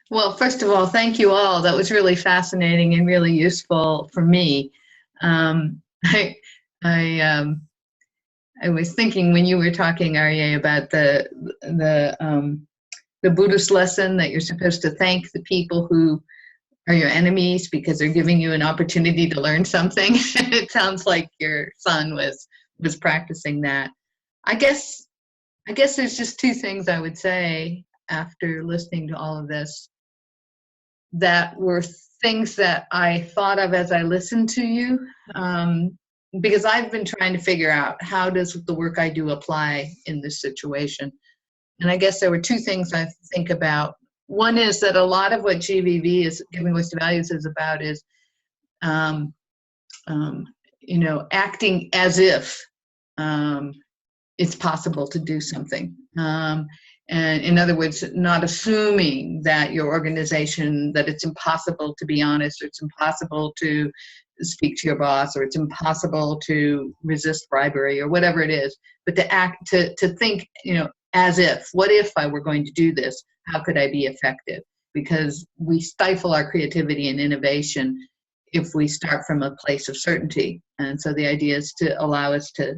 Well, first of all, thank you all. That was really fascinating and really useful for me. Um, I, I, um, I was thinking when you were talking, Arye, about the Buddhist lesson that you're supposed to thank the people who are your enemies because they're giving you an opportunity to learn something. It sounds like your son was practicing that. I guess I guess there's just two things I would say after listening to all of this that were things that I thought of as I listened to you, because I've been trying to figure out how does the work I do apply in this situation. And I guess there were two things I think about. One is that a lot of what GVV is Giving Voice to Values is about is, um, um, acting as if um, it's possible to do something. And in other words, not assuming that your organization, that it's impossible to be honest, or it's impossible to speak to your boss, or it's impossible to resist bribery, or whatever it is, but to think, as if, what if I were going to do this? How could I be effective? Because we stifle our creativity and innovation if we start from a place of certainty. And so the idea is to allow us to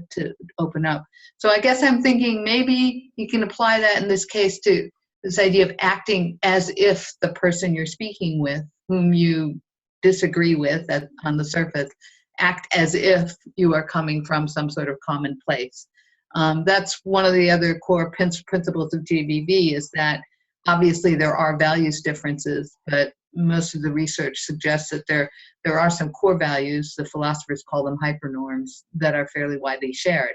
open up. So I guess I'm thinking maybe you can apply that in this case to this idea of acting as if the person you're speaking with, whom you disagree with on the surface, act as if you are coming from some sort of common place. That's one of the other core principles of GVV, is that obviously there are values differences, but most of the research suggests that there are some core values, the philosophers call them hypernorms, that are fairly widely shared.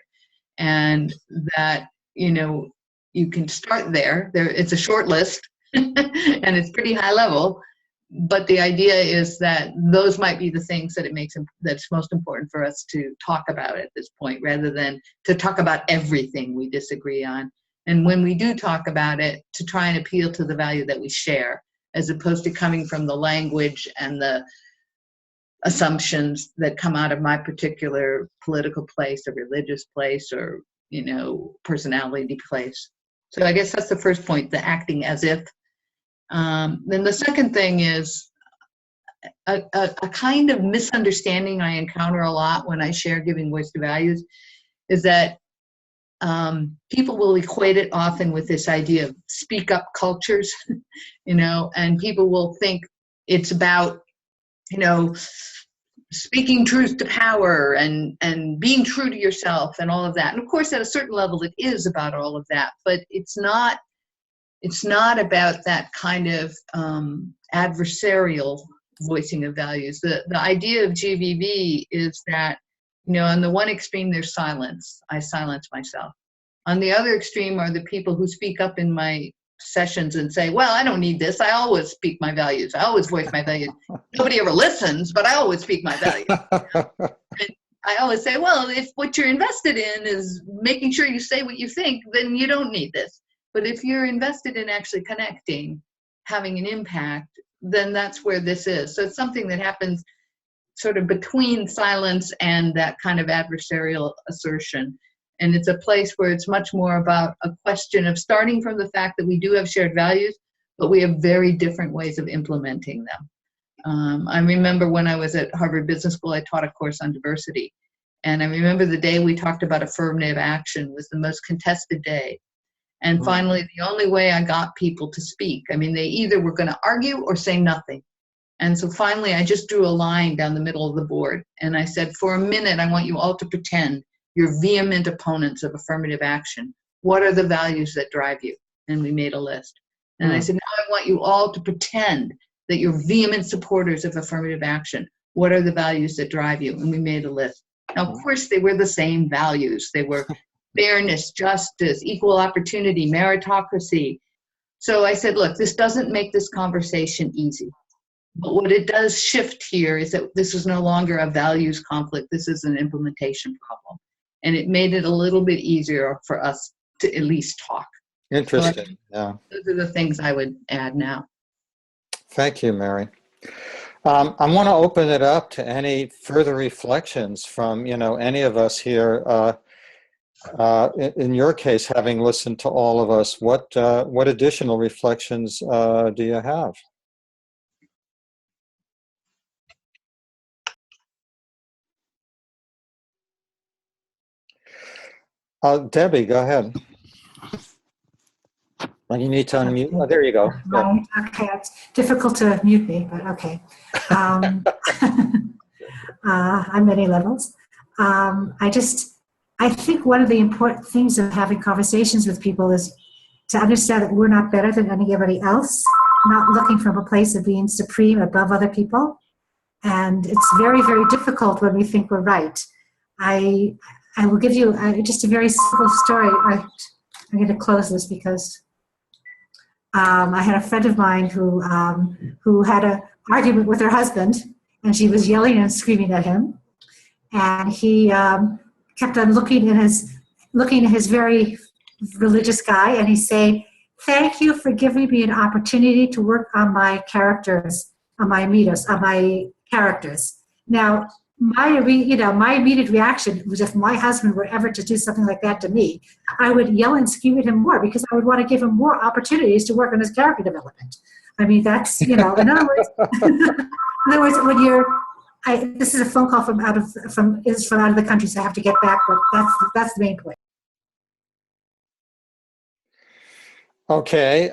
And that, you can start there. It's a short list and it's pretty high level, but the idea is that those might be the things that's most important for us to talk about at this point, rather than to talk about everything we disagree on. And when we do talk about it, to try and appeal to the value that we share, as opposed to coming from the language and the assumptions that come out of my particular political place or religious place or, personality place. So I guess that's the first point, the acting as if. Then the second thing is a kind of misunderstanding I encounter a lot when I share Giving Voice to Values, is that people will equate it often with this idea of speak up cultures, and people will think it's about, speaking truth to power and being true to yourself and all of that. And of course, at a certain level, it is about all of that, but it's not about that kind of adversarial voicing of values. The idea of GVV is that, on the one extreme, there's silence. I silence myself. On the other extreme are the people who speak up in my sessions and say, well, I don't need this. I always speak my values. I always voice my values. Nobody ever listens, but I always speak my values. And I always say, well, if what you're invested in is making sure you say what you think, then you don't need this. But if you're invested in actually connecting, having an impact, then that's where this is. So it's something that happens sort of between silence and that kind of adversarial assertion. And it's a place where it's much more about a question of starting from the fact that we do have shared values, but we have very different ways of implementing them. I remember when I was at Harvard Business School, I taught a course on diversity. And I remember the day we talked about affirmative action was the most contested day. And finally, the only way I got people to speak, they either were going to argue or say nothing. And so finally, I just drew a line down the middle of the board. And I said, for a minute, I want you all to pretend you're vehement opponents of affirmative action. What are the values that drive you? And we made a list. And I said, now I want you all to pretend that you're vehement supporters of affirmative action. What are the values that drive you? And we made a list. Now, of course, they were the same values. They were fairness, justice, equal opportunity, meritocracy. So I said, look, this doesn't make this conversation easy. But what it does shift here is that this is no longer a values conflict. This is an implementation problem. And it made it a little bit easier for us to at least talk. Interesting. Yeah. Those are the things I would add now. Thank you, Mary. I want to open it up to any further reflections from, any of us here. in your case, having listened to all of us, what additional reflections do you have? Debbie, go ahead. Well, you need to unmute. Oh, there you go. Right. Okay, it's difficult to mute me, but okay. On many levels. I think one of the important things of having conversations with people is to understand that we're not better than anybody else, not looking from a place of being supreme above other people. And it's very, very difficult when we think we're right. I will give you just a very simple story. I'm going to close this because I had a friend of mine who had an argument with her husband, and she was yelling and screaming at him. And he kept on looking at his very religious guy, and he say, "Thank you for giving me an opportunity to work on my characters, on my mitos, on my characters." Now, my immediate reaction was, if my husband were ever to do something like that to me, I would yell and scream at him more, because I would want to give him more opportunities to work on his character development. I mean, that's, in other words, when this is a phone call from out of the country, so I have to get back, but that's the main point. Okay.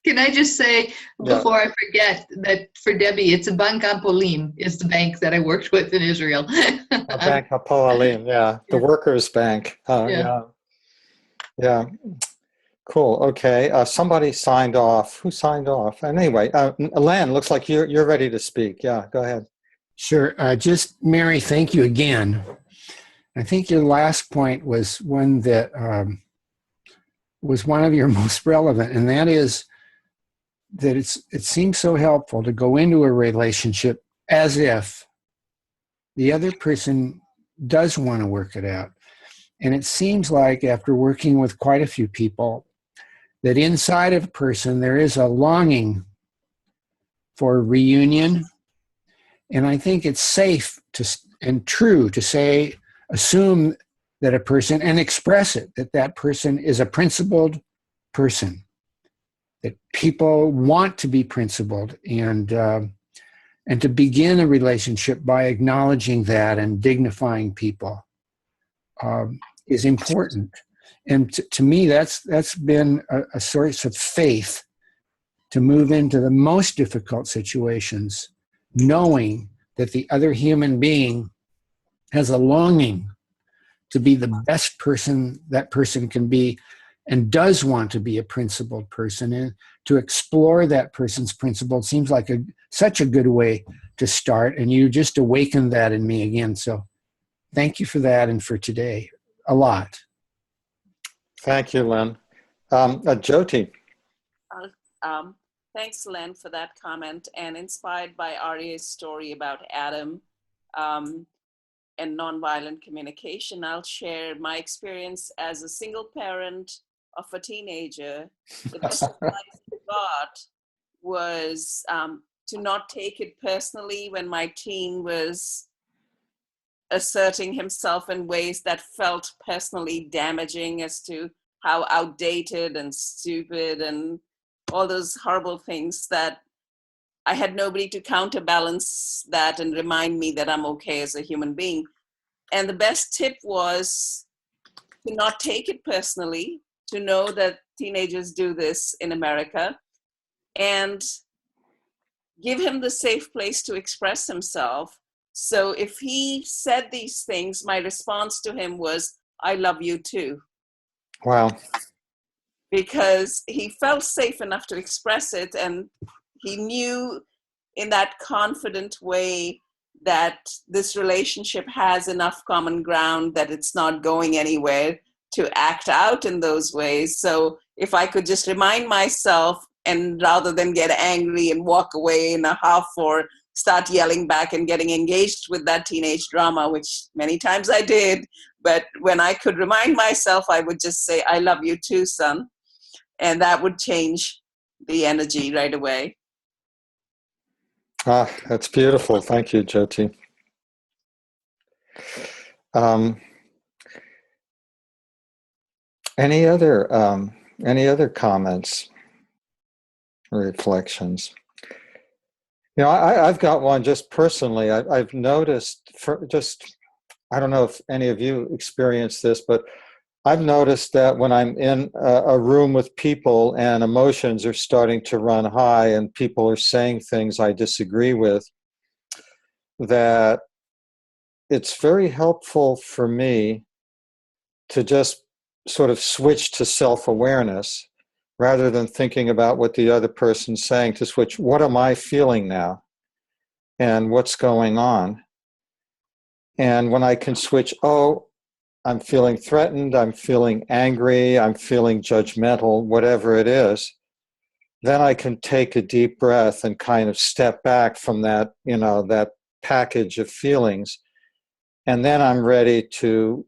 Can I just say, before I forget, that for Debbie, it's a Bank Hapoalim is the bank that I worked with in Israel. Bank Hapoalim, the workers' bank. Yeah. Cool. Okay. Somebody signed off. Who signed off? And anyway, Len, looks like you're ready to speak. Yeah, go ahead. Sure. Just Mary, thank you again. I think your last point was one that was one of your most relevant, and that is that it seems so helpful to go into a relationship as if the other person does want to work it out. And it seems like, after working with quite a few people, that inside of a person there is a longing for reunion. And I think it's safe and true to assume that a person, and express it, that person is a principled person, that people want to be principled, and to begin a relationship by acknowledging that and dignifying people is important. And to me, that's been a source of faith to move into the most difficult situations, knowing that the other human being has a longing to be the best person that person can be, and does want to be a principled person. And to explore that person's principle seems like such a good way to start. And you just awakened that in me again. So thank you for that, and for today a lot. Thank you, Len. Jyoti. Thanks, Len, for that comment. And inspired by Arya's story about Adam and nonviolent communication, I'll share my experience as a single parent of a teenager. The best advice I got was to not take it personally when my teen was asserting himself in ways that felt personally damaging, as to how outdated and stupid and all those horrible things, that I had nobody to counterbalance that and remind me that I'm okay as a human being. And the best tip was to not take it personally, to know that teenagers do this in America, and give him the safe place to express himself. So if he said these things, my response to him was, "I love you too." Wow. Because he felt safe enough to express it, and he knew in that confident way that this relationship has enough common ground that it's not going anywhere to act out in those ways. So if I could just remind myself, and rather than get angry and walk away in a huff or start yelling back and getting engaged with that teenage drama, which many times I did, but when I could remind myself, I would just say, "I love you too, son." And that would change the energy right away. That's beautiful. Thank you, Jyoti. Any other comments or reflections? You know, I've got one just personally. I've noticed I don't know if any of you experience this, but I've noticed that when I'm in a room with people and emotions are starting to run high and people are saying things I disagree with, that it's very helpful for me to just sort of switch to self-awareness rather than thinking about what the other person's saying, to switch, what am I feeling now and what's going on? And when I can switch, oh, I'm feeling threatened, I'm feeling angry, I'm feeling judgmental, whatever it is, then I can take a deep breath and kind of step back from that, that package of feelings. And then I'm ready to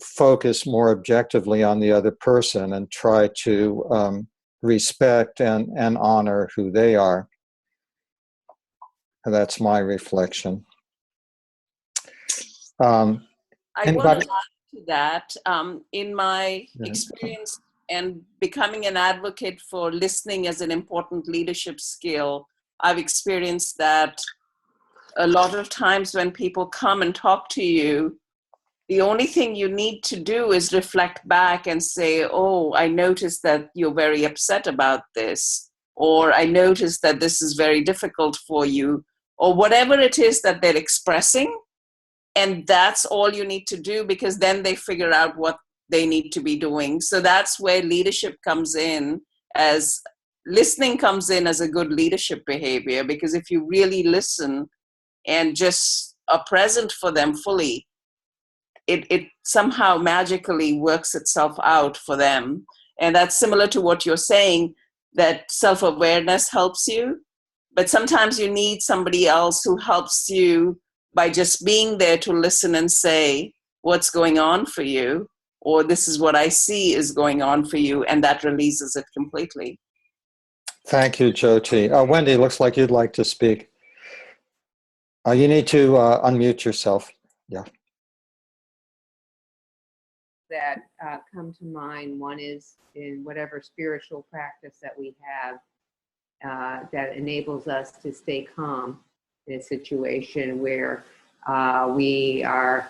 focus more objectively on the other person and try to respect and honor who they are. And that's my reflection. I want Anybody? to add to that. In my Yeah. experience and becoming an advocate for listening as an important leadership skill, I've experienced that a lot of times when people come and talk to you, the only thing you need to do is reflect back and say, oh, I noticed that you're very upset about this, or I noticed that this is very difficult for you, or whatever it is that they're expressing. And that's all you need to do, because then they figure out what they need to be doing. So that's where leadership comes in, as listening comes in as a good leadership behavior, because if you really listen and just are present for them fully, it somehow magically works itself out for them. And that's similar to what you're saying, that self-awareness helps you, but sometimes you need somebody else who helps you by just being there to listen and say, what's going on for you? Or this is what I see is going on for you. And that releases it completely. Thank you, Jyoti. Wendy, looks like you'd like to speak. You need to unmute yourself. Yeah. That come to mind. One is in whatever spiritual practice that we have that enables us to stay calm in a situation where we are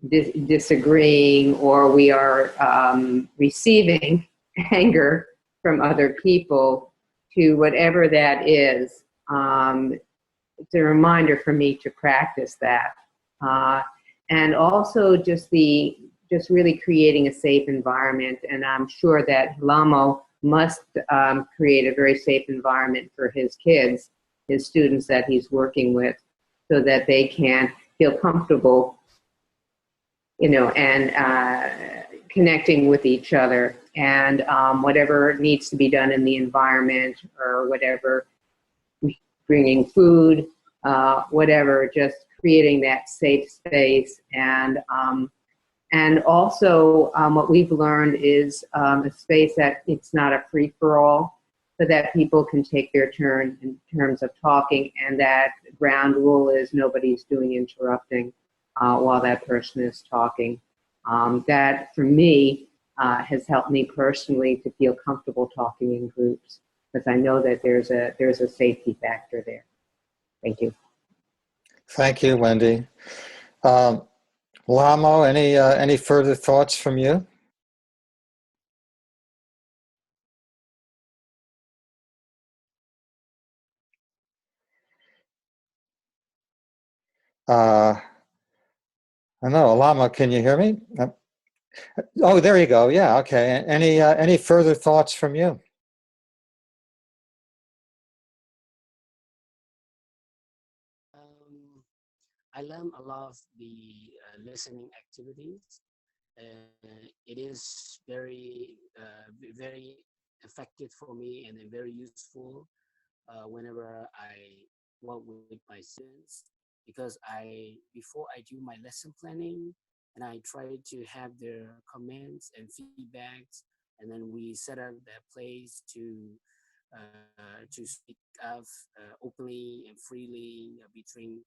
disagreeing or we are receiving anger from other people, to whatever that is. It's a reminder for me to practice that. And also just really creating a safe environment. And I'm sure that Lamo must create a very safe environment for his kids, his students that he's working with, so that they can feel comfortable, and connecting with each other. And whatever needs to be done in the environment, or whatever, bringing food, whatever, just creating that safe space. And also what we've learned is a space that it's not a free-for-all, so that people can take their turn in terms of talking, and that ground rule is nobody's doing interrupting while that person is talking. That, for me, has helped me personally to feel comfortable talking in groups, because I know that there's a safety factor there. Thank you. Thank you, Wendy. Lamo, any further thoughts from you? I don't know, Lamo, can you hear me? Oh, there you go. Yeah, okay. Any further thoughts from you? I learned a lot of the listening activities. It is very effective for me, and very useful whenever I work with my students, because before I do my lesson planning, and I try to have their comments and feedbacks, and then we set up that place to speak of openly and freely between,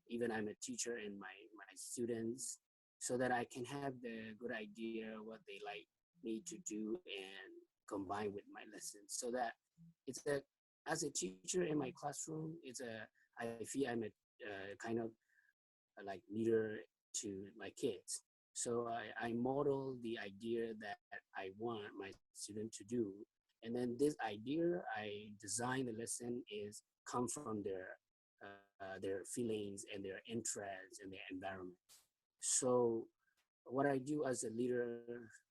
even I'm a teacher and my students, so that I can have the good idea what they like me to do and combine with my lessons, so that it's a, as a teacher in my classroom, I feel I'm a kind of like leader to my kids. So I model the idea that I want my student to do. And then this idea I design the lesson is come from their feelings and their interests and their environment. So what I do as a leader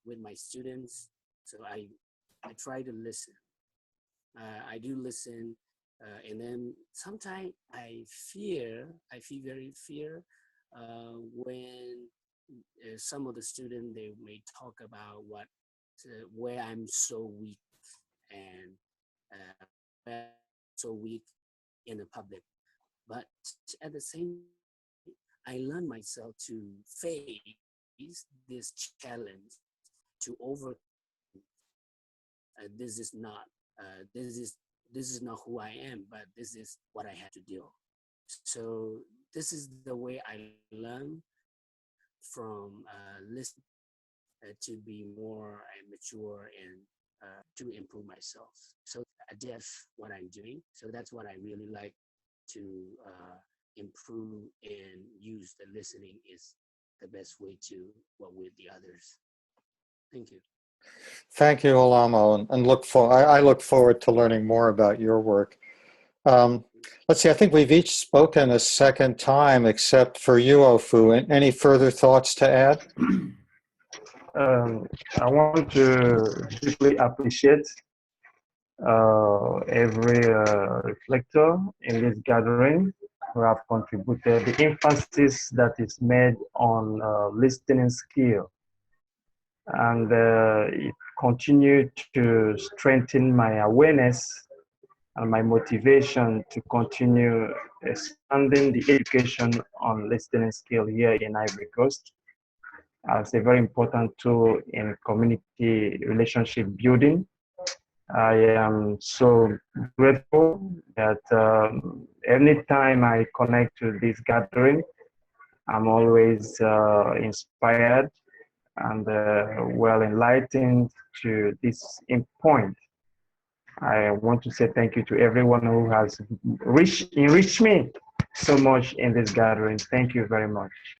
with my students, so I try to listen. I do listen, and then sometimes I feel very fear when some of the students, they may talk about where I'm so weak and where I'm so weak in the public. But at the same time, I learn myself to face this challenge, to overcome. This is not this is not who I am, but this is what I had to deal. So this is the way I learn from listening to be more mature and to improve myself. So adapt what I'm doing. So that's what I really like to improve and use. The listening is the best way to work with the others. Thank you. Thank you, Olamo, and I look forward to learning more about your work. Let's see, I think we've each spoken a second time except for you, Ofu. Any further thoughts to add? I want to deeply appreciate every reflector in this gathering who have contributed, the emphasis that is made on listening skill. And it continued to strengthen my awareness and my motivation to continue expanding the education on listening skill here in Ivory Coast as a very important tool in community relationship building. I am so grateful that anytime I connect to this gathering, I'm always inspired and well enlightened to this point. I want to say thank you to everyone who has enriched me so much in this gathering. Thank you very much.